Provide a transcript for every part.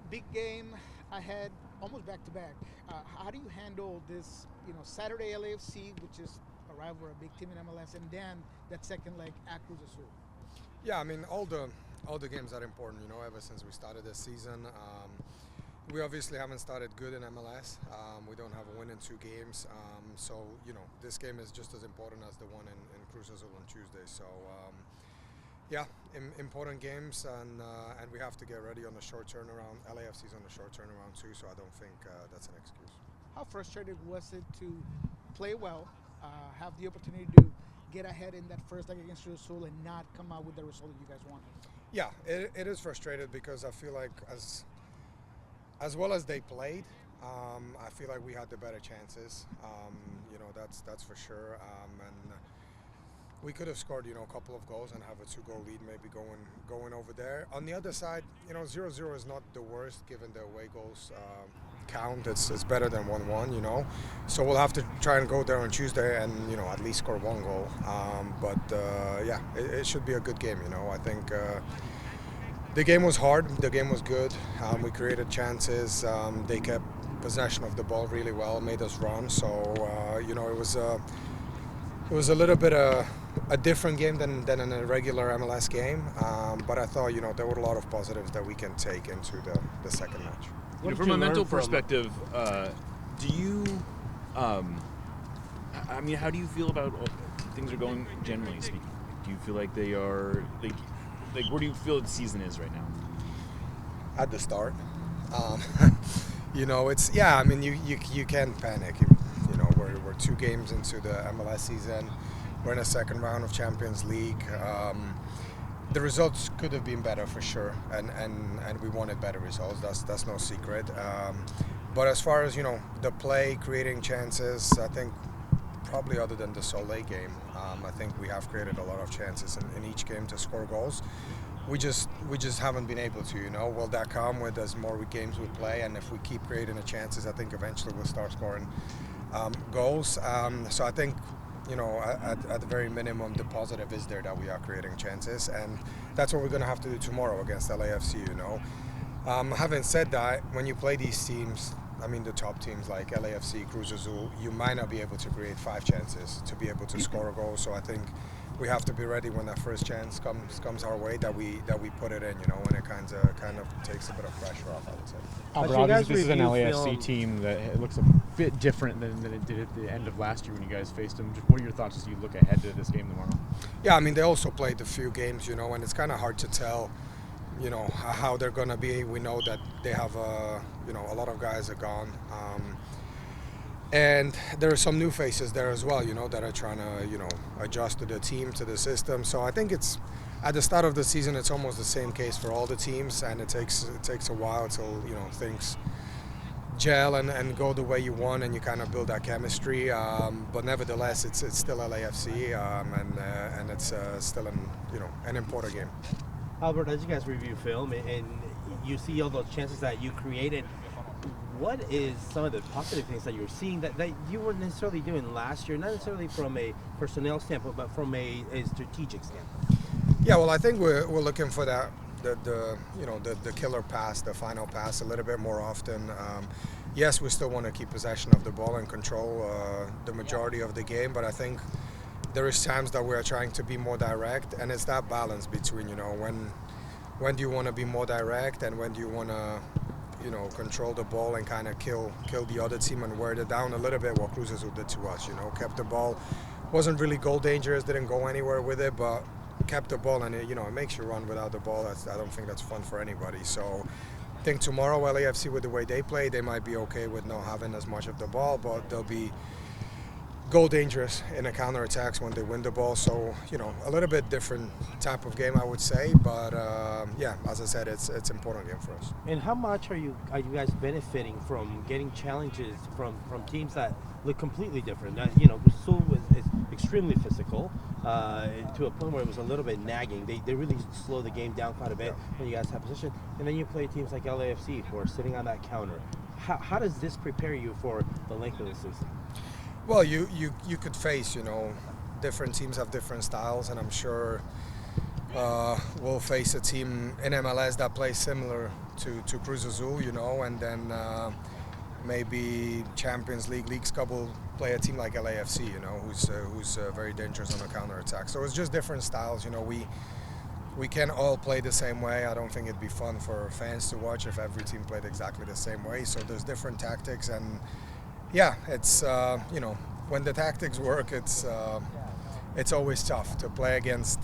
Big game ahead, almost back to back. How do you handle this? Saturday LAFC, which is a rival, a big team in MLS, and then that second leg at Cruz Azul. Yeah, I mean all the games are important. Ever since we started this season, we obviously haven't started good in MLS. We don't have a win in 2 games, so this game is just as important as the one in Cruz Azul on Tuesday. So yeah, important games, and we have to get ready on the short turnaround. LAFC's on the short turnaround too, so I don't think that's an excuse. How frustrating was it to play well, have the opportunity to get ahead in that first leg against Cruz Azul, and not come out with the result that you guys wanted? Yeah, it is frustrated because I feel like as well as they played, I feel like we had the better chances. That's for sure. And we could have scored, a couple of goals and have a 2-goal lead, maybe going over there. On the other side, 0-0 is not the worst given the away goals count. It's better than 1-1, So we'll have to try and go there on Tuesday and at least score 1 goal. But yeah, it should be a good game. I think. The game was hard. The game was good. We created chances. They kept possession of the ball really well, made us run. So it was a little bit a different game than in a regular MLS game. But I thought there were a lot of positives that we can take into the second match. From a mental perspective, do you? I mean, how do you feel about things are going generally speaking? Do you feel like they are like where do you feel the season is right now? At the start, it's I mean, you can't panic. We're 2 games into the MLS season. We're in a second round of Champions League. The results could have been better for sure, and we wanted better results. That's no secret. But as far as the play, creating chances, I think probably other than the Soleil game, I think we have created a lot of chances in each game to score goals. We just haven't been able to. Will that come with as more games we play, and if we keep creating the chances, I think eventually we'll start scoring goals. So I think. At the very minimum, the positive is there that we are creating chances, and that's what we're going to have to do tomorrow against LAFC. Having said that, when you play these teams, I mean the top teams like LAFC, Cruz Azul, you might not be able to create 5 chances to be able to score a goal. So I think we have to be ready when that first chance comes our way that we put it in. And it kind of takes a bit of pressure off, I would say. Albert, obviously this is an LAFC team that it looks a bit different than it did at the end of last year when you guys faced them. Just what are your thoughts as you look ahead to this game tomorrow? Yeah, I mean they also played a few games, and it's kind of hard to tell, how they're gonna be. We know that they have a lot of guys are gone. And there are some new faces there as well, that are trying to, adjust to the team, to the system. So I think it's at the start of the season, it's almost the same case for all the teams, and it takes a while till things gel and go the way you want, and you kind of build that chemistry. But nevertheless, it's still LAFC, and it's still an important game. Albert, as you guys review film and you see all those chances that you created, what is some of the positive things that you're seeing that you weren't necessarily doing last year, not necessarily from a personnel standpoint, but from a strategic standpoint? Yeah, well, I think we're looking for that the killer pass, the final pass, a little bit more often. Yes, we still want to keep possession of the ball and control the majority of the game, but I think there is times that we are trying to be more direct, and it's that balance between when do you want to be more direct and when do you want to control the ball and kind of kill the other team and wear it down a little bit. What Cruz Azul did to us, kept the ball, wasn't really goal dangerous, didn't go anywhere with it, but kept the ball, and it makes you run without the ball. I don't think that's fun for anybody. So I think tomorrow LAFC, with the way they play, they might be okay with not having as much of the ball, but they'll be goal dangerous in the counter-attacks when they win the ball. So, a little bit different type of game, I would say. But, yeah, as I said, it's an important game for us. And how much are you guys benefiting from getting challenges from teams that look completely different? Sul is extremely physical to a point where it was a little bit nagging. They really slow the game down quite a bit when you guys have position. And then you play teams like LAFC who are sitting on that counter. How does this prepare you for the length of the season? Well, you could face, different teams have different styles, and I'm sure we'll face a team in MLS that plays similar to Cruz Azul, you know, and then maybe Champions League, Leagues Cup will play a team like LAFC, you know, who's very dangerous on the counter-attack. So it's just different styles, you know. We can't all play the same way. I don't think it'd be fun for fans to watch if every team played exactly the same way. So there's different tactics, and yeah, it's you know, when the tactics work, it's always tough to play against,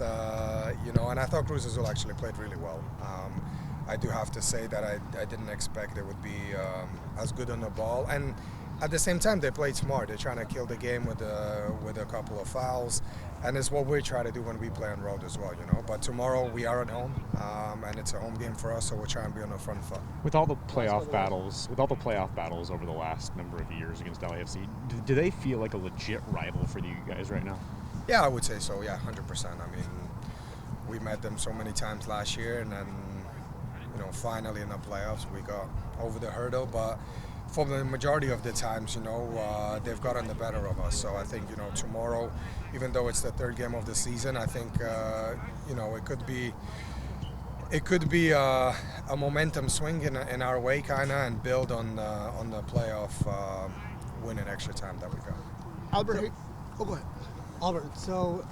you know. And I thought Cruz Azul actually played really well. I do have to say that I didn't expect it would be as good on the ball, and at the same time they played smart. They're trying to kill the game with a couple of fouls, and it's what we try to do when we play on road as well, you know. But tomorrow we are at home, and it's a home game for us, so we'll try and be on the front foot. With all the playoff battles, over the last number of years against LAFC, do they feel like a legit rival for you guys right now? Yeah, I would say so. Yeah, 100%. I mean, we met them so many times last year, and then, you know, finally in the playoffs we got over the hurdle. But for the majority of the times, you know, they've gotten the better of us. So I think, you know, tomorrow, even though it's the third game of the season, I think, you know, it could be a momentum swing in our way, kind of, and build on the playoff win in extra time that we got. Albert, go ahead. Albert, so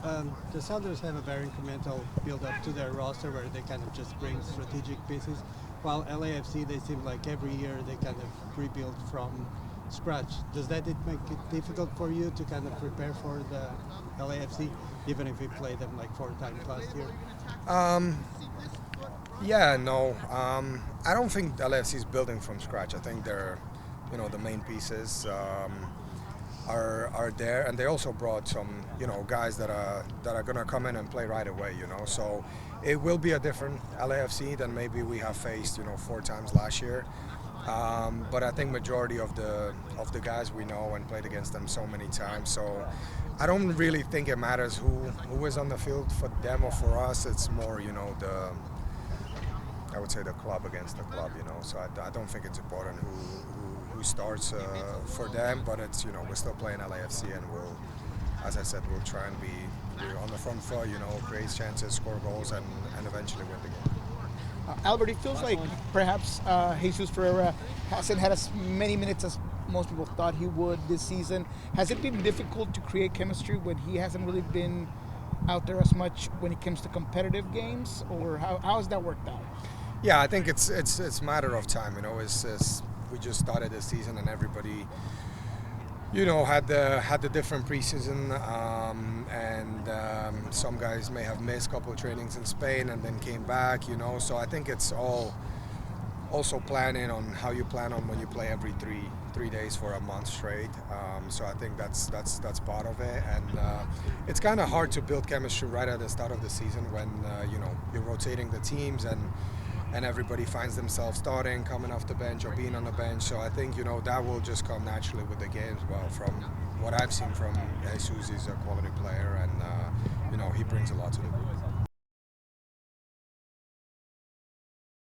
the Sounders have a very incremental build-up to their roster where they kind of just bring strategic pieces, while LAFC, they seem like every year they kind of rebuild from scratch. Does that make it difficult for you to kind of prepare for the LAFC, even if you played them like 4 times last year? Yeah, no. I don't think LAFC is building from scratch. I think they're, you know, the main pieces are there, and they also brought some, you know, guys that are gonna come in and play right away, you know. So it will be a different LAFC than maybe we have faced, you know, 4 times last year. But I think majority of the guys we know and played against them so many times. So I don't really think it matters who is on the field for them or for us. It's more, you know, I would say the club against the club, you know. So I don't think it's important who starts for them, but it's, you know, we're still playing LAFC, and we'll, as I said, we'll try and be on the front foot, you know, create chances, score goals, and eventually win the game. Albert, it feels like perhaps Jesus Ferreira hasn't had as many minutes as most people thought he would this season. Has it been difficult to create chemistry when he hasn't really been out there as much when it comes to competitive games, or how has that worked out? Yeah, I think it's a matter of time, you know. We just started this season, and everybody, you know, had the different preseason, and some guys may have missed a couple of trainings in Spain and then came back, you know. So I think it's all also planning on how you plan on when you play every three days for a month straight. So I think that's part of it, and it's kind of hard to build chemistry right at the start of the season when you know, you're rotating the teams and everybody finds themselves starting, coming off the bench, or being on the bench. So I think, you know, that will just come naturally with the games. Well, from what I've seen from Jesus, he's a quality player, and you know, he brings a lot to the group.